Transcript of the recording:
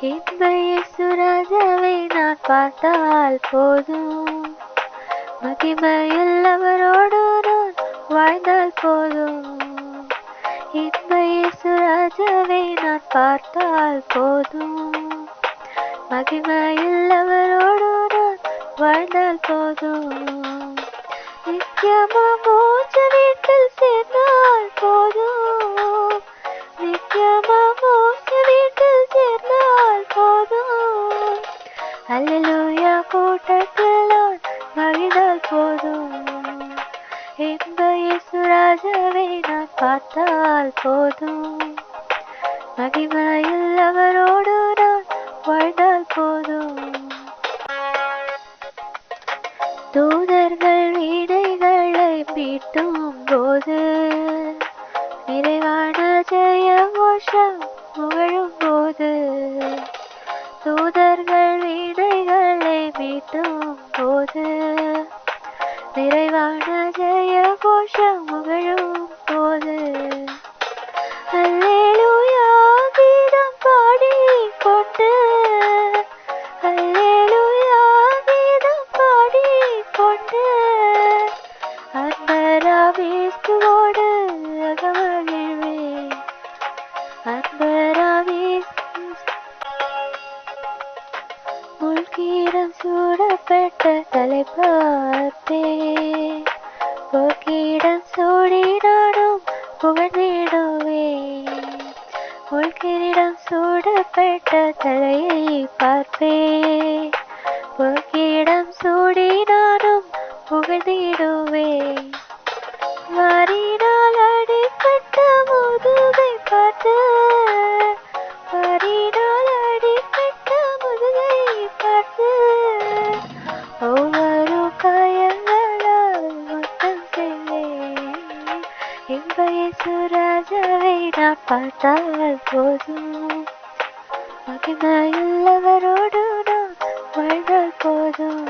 இந்த இயேசு ராஜாவை நான் பார்த்தால் போதும், மகிமையில் அவரோடு நான் வாழ்ந்தால் போதும். இந்த இயேசு ராஜாவை நான் பார்த்தால் போதும், மகிமையில் அவரோடு நான் வாழ்ந்தால் போதும். நித்தியமா மூச்சு வீட்டில் சேர்ந்தால் போதும், நித்தியமா மூச்சு வீட்டில் சேர்ந்தால் போதும். அல்லேலூயா கூட்டத்தில் நான் மகிழ்ந்தால் போதும். இந்த இயேசு ராஜாவை நான் பார்த்தால் போதும், மகிமையில் அவரோடு நான் வாழ்ந்தால் போதும். தூதர்கள் வீணைகளை மீட்டும் போது, நிறைவான ஜெய கோஷம் புகழும் போது, தூதர்கள் வீணைகளை மீட்டும் போது, நிறைவான ஜெய கோஷம் புகழும் போது, அல்லேலூயா கீதம் பாடிக்கொண்டு, அல்லேலூயா கீதம் பாடிக்கொண்டு, அன்பராமேசுவோடு அகமகிழ்வேன், முள்கீரம் சூடப்பட்ட தலை பார்ப்பேன், பொற்கீடம் சூடி நானும் புகழ்ந்திடுவேன். முள்கிரீடம் சூடப்பட்ட தலையை பார்ப்பேன், பொற்கீடம் சூடி நானும் புகழ்ந்திடுவேன். வாரினால் அடிப்பட்ட முதுகை பார்த்து, வாரினால் அடிப்பட்ட முதுகை பார்த்து, ஒவ்வொரு காயங்களால் முத்தம் செய்வேன். இந்த இயேசு ராஜாவை நான் பார்த்தால் போதும், மகிமையில் அவரோடு நான் வாழ்ந்தால் போதும்.